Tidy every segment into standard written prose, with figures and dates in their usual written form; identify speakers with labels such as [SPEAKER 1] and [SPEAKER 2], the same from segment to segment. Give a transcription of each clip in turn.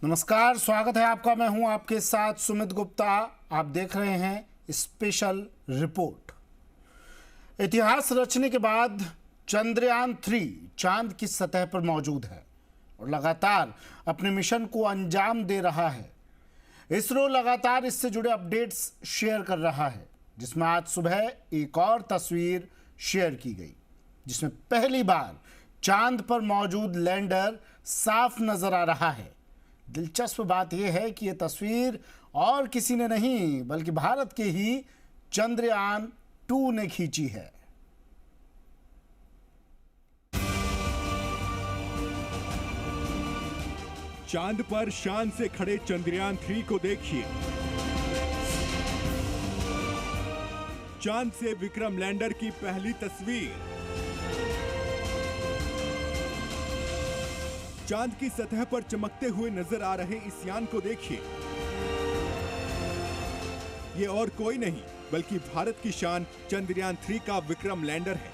[SPEAKER 1] नमस्कार, स्वागत है आपका। मैं हूं आपके साथ सुमित गुप्ता। आप देख रहे हैं स्पेशल रिपोर्ट। इतिहास रचने के बाद चंद्रयान 3 चांद की सतह पर मौजूद है और लगातार अपने मिशन को अंजाम दे रहा है। इसरो लगातार इससे जुड़े अपडेट्स शेयर कर रहा है, जिसमें आज सुबह एक और तस्वीर शेयर की गई, जिसमें पहली बार चांद पर मौजूद लैंडर साफ नजर आ रहा है। दिलचस्प बात यह है कि यह तस्वीर और किसी ने नहीं बल्कि भारत के ही चंद्रयान 2 ने खींची है।
[SPEAKER 2] चांद पर शान से खड़े चंद्रयान 3 को देखिए। चांद से विक्रम लैंडर की पहली तस्वीर। चांद की सतह पर चमकते हुए नजर आ रहे इस यान को देखिए। ये और कोई नहीं बल्कि भारत की शान चंद्रयान 3 का विक्रम लैंडर है।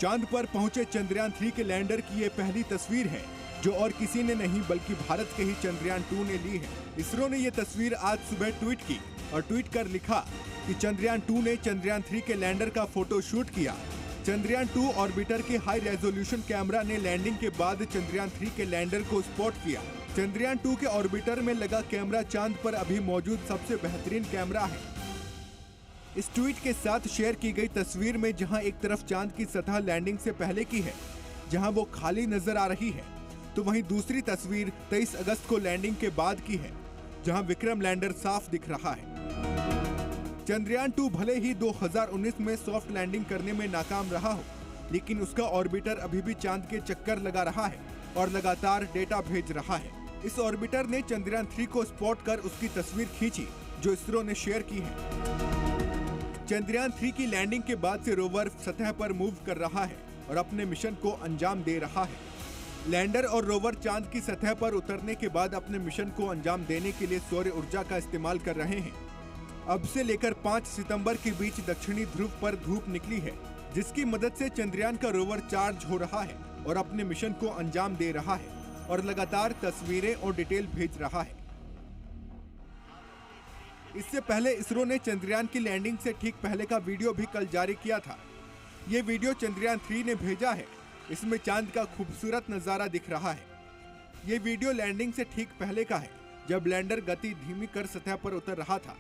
[SPEAKER 2] चांद पर पहुंचे चंद्रयान 3 के लैंडर की ये पहली तस्वीर है, जो और किसी ने नहीं बल्कि भारत के ही चंद्रयान 2 ने ली है। इसरो ने ये तस्वीर आज सुबह ट्वीट की और ट्वीट कर लिखा कि चंद्रयान 2 ने चंद्रयान 3 के लैंडर का फोटो शूट किया। चंद्रयान 2 ऑर्बिटर के हाई रेजोल्यूशन कैमरा ने लैंडिंग के बाद चंद्रयान 3 के लैंडर को स्पॉट किया। चंद्रयान 2 के ऑर्बिटर में लगा कैमरा चांद पर अभी मौजूद सबसे बेहतरीन कैमरा है। इस ट्वीट के साथ शेयर की गई तस्वीर में जहां एक तरफ चांद की सतह लैंडिंग से पहले की है, जहां वो खाली नजर आ रही है, तो वहीं दूसरी तस्वीर 23 अगस्त को लैंडिंग के बाद की है, जहां विक्रम लैंडर साफ दिख रहा है। चंद्रयान 2 भले ही 2019 में सॉफ्ट लैंडिंग करने में नाकाम रहा हो, लेकिन उसका ऑर्बिटर अभी भी चांद के चक्कर लगा रहा है और लगातार डेटा भेज रहा है। इस ऑर्बिटर ने चंद्रयान 3 को स्पॉट कर उसकी तस्वीर खींची, जो इसरो ने शेयर की है। चंद्रयान 3 की लैंडिंग के बाद से रोवर सतह पर मूव कर रहा है और अपने मिशन को अंजाम दे रहा है। लैंडर और रोवर चांद की सतह पर उतरने के बाद अपने मिशन को अंजाम देने के लिए सौर ऊर्जा का इस्तेमाल कर रहे हैं। अब से लेकर 5 सितंबर के बीच दक्षिणी ध्रुव पर धूप निकली है, जिसकी मदद से चंद्रयान का रोवर चार्ज हो रहा है और अपने मिशन को अंजाम दे रहा है और लगातार तस्वीरें और डिटेल भेज रहा है। इससे पहले इसरो ने चंद्रयान की लैंडिंग से ठीक पहले का वीडियो भी कल जारी किया था। ये वीडियो चंद्रयान 3 ने भेजा है। इसमें चांद का खूबसूरत नजारा दिख रहा है। ये वीडियो लैंडिंग से ठीक पहले का है, जब लैंडर गति धीमी कर सतह पर उतर रहा था।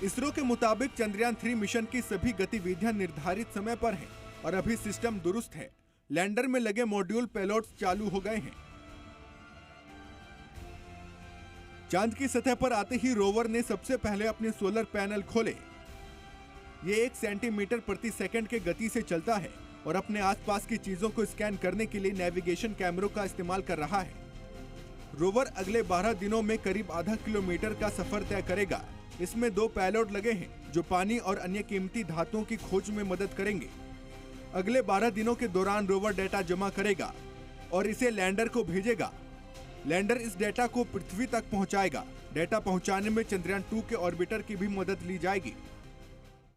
[SPEAKER 2] इसरो के मुताबिक चंद्रयान 3 मिशन की सभी गतिविधियां निर्धारित समय पर हैं और अभी सिस्टम दुरुस्त है। लैंडर में लगे मॉड्यूल पेलोड्स चालू हो गए हैं। चांद की सतह पर आते ही रोवर ने सबसे पहले अपने सोलर पैनल खोले। ये 1 सेंटीमीटर प्रति सेकंड के गति से चलता है और अपने आसपास की चीजों को स्कैन करने के लिए नेविगेशन कैमरों का इस्तेमाल कर रहा है। रोवर अगले 12 दिनों में करीब आधा किलोमीटर का सफर तय करेगा। इसमें 2 पेलोड लगे हैं, जो पानी और अन्य कीमती धातुओं की खोज में मदद करेंगे। अगले 12 दिनों के दौरान रोवर डेटा जमा करेगा और इसे लैंडर को भेजेगा। लैंडर इस डेटा को पृथ्वी तक पहुंचाएगा। डेटा पहुंचाने में चंद्रयान 2 के ऑर्बिटर की भी मदद ली जाएगी।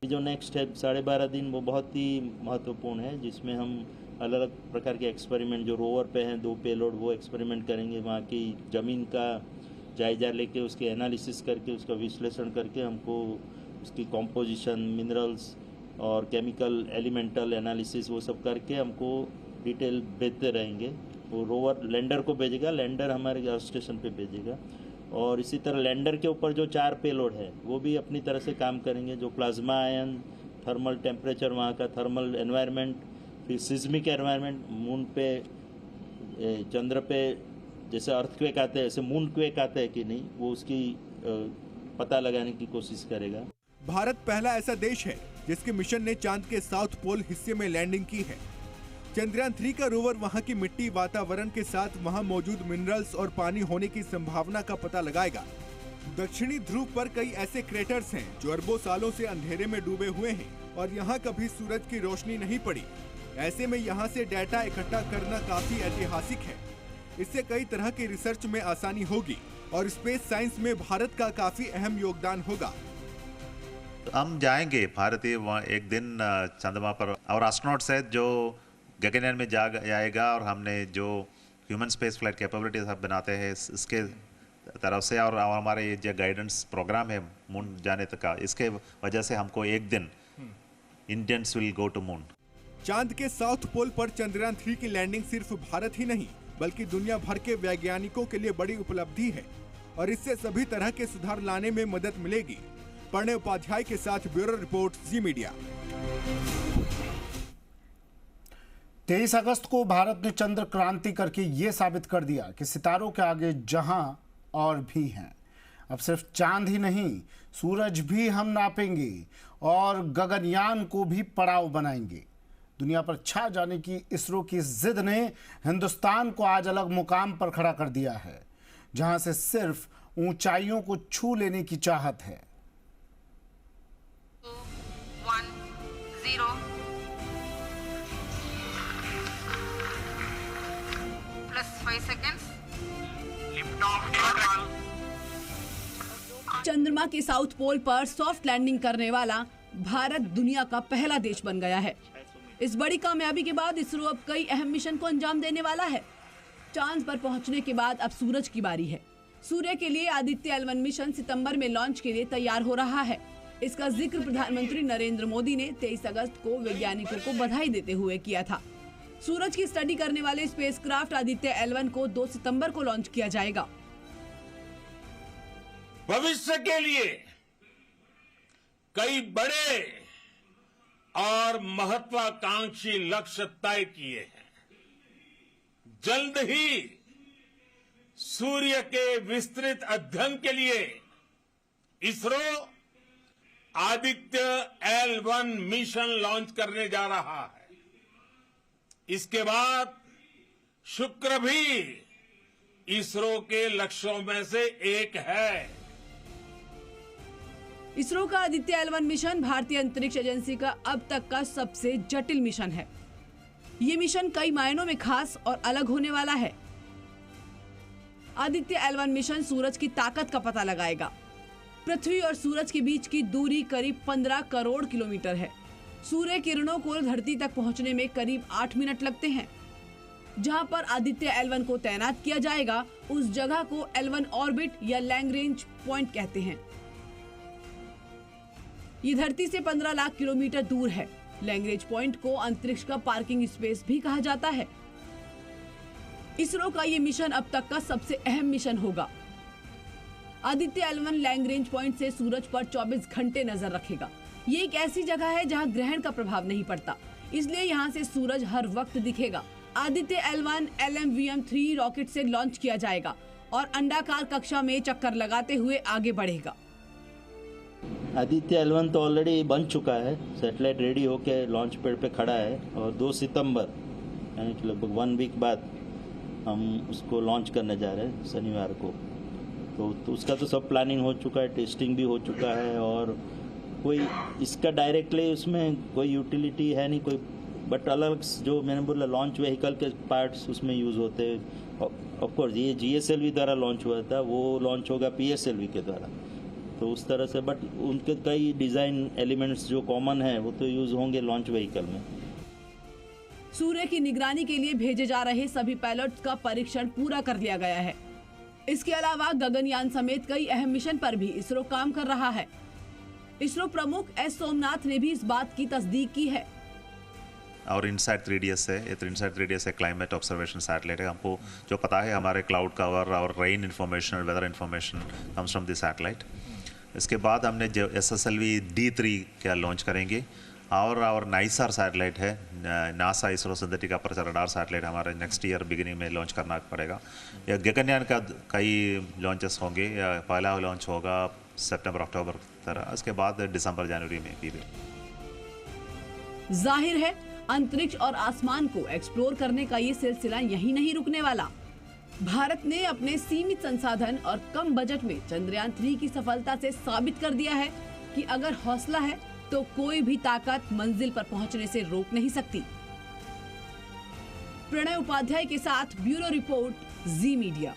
[SPEAKER 3] जो नेक्स्ट है 12.5 दिन, वो बहुत ही महत्वपूर्ण है, जिसमें हम अलग अलग प्रकार के एक्सपेरिमेंट जो रोवर पे हैं, 2 पेलोड, वो एक्सपेरिमेंट करेंगे। वहाँ की ज़मीन का जायजा लेके उसके एनालिसिस करके उसका विश्लेषण करके हमको उसकी कॉम्पोजिशन, मिनरल्स और केमिकल एलिमेंटल एनालिसिस वो सब करके हमको डिटेल भेजते रहेंगे। वो रोवर लैंडर को भेजेगा, लैंडर हमारे अर्थ स्टेशन पे भेजेगा। और इसी तरह लैंडर के ऊपर जो 4 पेलोड है वो भी अपनी तरह से काम करेंगे, जो प्लाज्मा आयन, थर्मल टेम्परेचर, वहाँ का थर्मल एनवायरनमेंट, फिर सिस्मिक एनवायरनमेंट, मून पे, चंद्र पे जैसे अर्थक्वेक आते हैं ऐसे मून क्वेक आते हैं कि नहीं, वो उसकी पता लगाने की कोशिश करेगा।
[SPEAKER 2] भारत पहला ऐसा देश है जिसके मिशन ने चांद के साउथ पोल हिस्से में लैंडिंग की है। चंद्रयान 3 का रोवर वहां की मिट्टी, वातावरण के साथ वहां मौजूद मिनरल्स और पानी होने की संभावना का पता लगाएगा। दक्षिणी ध्रुव पर कई ऐसे क्रेटर्स हैं जो अरबों सालों से अंधेरे में डूबे हुए हैं और यहाँ कभी सूरज की रोशनी नहीं पड़ी। ऐसे में यहाँ से डेटा इकट्ठा करना काफी ऐतिहासिक है। इससे कई तरह की रिसर्च में आसानी होगी और स्पेस साइंस में भारत का काफी अहम योगदान होगा।
[SPEAKER 4] हम जाएंगे भारतीय वहाँ एक दिन चंद्रमा पर, और एस्ट्रोनॉट्स है जो गगनयान में जाएगा और हमने जो ह्यूमन स्पेस फ्लाइट कैपेबिलिटीज हम बनाते हैं इसके तरफ से और हमारे ये जो गाइडेंस प्रोग्राम है मून जाने तक का, इसके वजह से हमको एक दिन Indians will go to moon.
[SPEAKER 2] चांद के साउथ पोल पर चंद्रयान 3 की लैंडिंग सिर्फ भारत ही नहीं बल्कि दुनिया भर के वैज्ञानिकों के लिए बड़ी उपलब्धि है और इससे सभी तरह के सुधार लाने में मदद मिलेगी। प्रणय उपाध्याय के साथ ब्यूरो रिपोर्ट, जी मीडिया।
[SPEAKER 1] 23 अगस्त को भारत ने चंद्र क्रांति करके ये साबित कर दिया कि सितारों के आगे जहां और भी हैं। अब सिर्फ चांद ही नहीं, सूरज भी हम नापेंगे और गगनयान को भी पड़ाव बनाएंगे। दुनिया पर छा जाने की इसरो की जिद ने हिंदुस्तान को आज अलग मुकाम पर खड़ा कर दिया है, जहां से सिर्फ ऊंचाइयों को छू लेने की चाहत है।
[SPEAKER 5] 2, 1, 0 +5 seconds.
[SPEAKER 6] चंद्रमा के साउथ पोल पर सॉफ्ट लैंडिंग करने वाला भारत दुनिया का पहला देश बन गया है। इस बड़ी कामयाबी के बाद इसरो अब कई अहम मिशन को अंजाम देने वाला है। चांद पर पहुंचने के बाद अब सूरज की बारी है। सूर्य के लिए आदित्य L1 मिशन सितंबर में लॉन्च के लिए तैयार हो रहा है। इसका जिक्र प्रधानमंत्री नरेंद्र मोदी ने 23 अगस्त को वैज्ञानिकों को बधाई देते हुए किया था। सूरज की स्टडी करने वाले स्पेसक्राफ्ट आदित्य L1 को 2 सितंबर को लॉन्च किया जाएगा।
[SPEAKER 7] भविष्य के लिए कई बड़े और महत्वाकांक्षी लक्ष्य तय किए हैं। जल्द ही सूर्य के विस्तृत अध्ययन के लिए ISRO Aditya L1 mission launch करने जा रहा है। इसके बाद शुक्र भी इसरो के लक्ष्यों में से एक है।
[SPEAKER 6] इसरो का आदित्य L1 मिशन भारतीय अंतरिक्ष एजेंसी का अब तक का सबसे जटिल मिशन है। ये मिशन कई मायनों में खास और अलग होने वाला है। आदित्य L1 मिशन सूरज की ताकत का पता लगाएगा। पृथ्वी और सूरज के बीच की दूरी करीब 15 करोड़ किलोमीटर है। सूर्य किरणों को धरती तक पहुंचने में करीब 8 मिनट लगते हैं। जहां पर आदित्य L1 को तैनात किया जाएगा, उस जगह को L1 ऑर्बिट या लैग्रेंज पॉइंट कहते हैं। ये धरती से 15 लाख किलोमीटर दूर है। लैग्रेंज पॉइंट को अंतरिक्ष का पार्किंग स्पेस भी कहा जाता है। इसरो का ये मिशन अब तक का सबसे अहम मिशन होगा। आदित्य L1 लैग्रेंज पॉइंट से सूरज पर 24 घंटे नजर रखेगा। ये एक ऐसी जगह है जहां ग्रहण का प्रभाव नहीं पड़ता, इसलिए यहां से सूरज हर वक्त दिखेगा। आदित्य L1 LMVM-3 रॉकेट से लॉन्च किया जाएगा और अंडाकार कक्षा में चक्कर लगाते हुए आगे बढ़ेगा।
[SPEAKER 3] आदित्य L1 तो ऑलरेडी बन चुका है, सैटेलाइट रेडी होकर लॉन्च पैड पे खड़ा है और 2 सितंबर यानी कि लगभग 1 वीक बाद हम उसको लॉन्च करने जा रहे हैं शनिवार को। तो उसका तो सब प्लानिंग हो चुका है, टेस्टिंग भी हो चुका है और कोई इसका डायरेक्टली उसमें कोई यूटिलिटी है नहीं कोई, बट अलग जो मैंने बोला लॉन्च व्हीकल के पार्ट्स उसमें यूज़ होते हैं। ऑफकोर्स ये GSLV द्वारा लॉन्च हुआ था, वो लॉन्च होगा PSLV के द्वारा, तो उस तरह से। बट उनके कई डिज़ाइन एलिमेंट्स जो कॉमन है वो तो यूज़ होंगे लॉन्च व्हीकल में।
[SPEAKER 6] सूर्य की निगरानी के लिए भेजे जा रहे सभी पायलट्स का परीक्षण पूरा कर लिया गया है। इसके अलावा गगनयान समेत कई अहम मिशन पर भी इसरो काम कर रहा है। इसरो प्रमुख S सोमनाथ ने भी इस बात की तस्दीक की है।
[SPEAKER 4] और इनसाइट 3DS है, ये इनसाइट 3DS है क्लाइमेट ऑब्जर्वेशन सैटेलाइट है। हमको जो पता है हमारे क्लाउड कवर और रेन इन्फॉर्मेशन और weather information comes from the satellite. इसके बाद हमने जो SSLV D3 क्या लॉन्च करेंगे और नाइसर सैटेलाइट है, NASA ISRO synthetic aperture radar satellite हमारे नेक्स्ट ईयर बिगिनिंग में लॉन्च करना पड़ेगा। या गगनयान का कई लॉन्चेस होंगे, या पहला लॉन्च होगा सितंबर अक्टूबर तरह, उसके बाद दिसंबर जनवरी में भी।
[SPEAKER 6] जाहिर है अंतरिक्ष और आसमान को एक्सप्लोर करने का ये सिलसिला यहीं नहीं रुकने वाला। भारत ने अपने सीमित संसाधन और कम बजट में चंद्रयान 3 की सफलता से साबित कर दिया है कि अगर हौसला है तो कोई भी ताकत मंजिल पर पहुंचने से रोक नहीं सकती। प्रणय उपाध्याय के साथ ब्यूरो रिपोर्ट, जी मीडिया।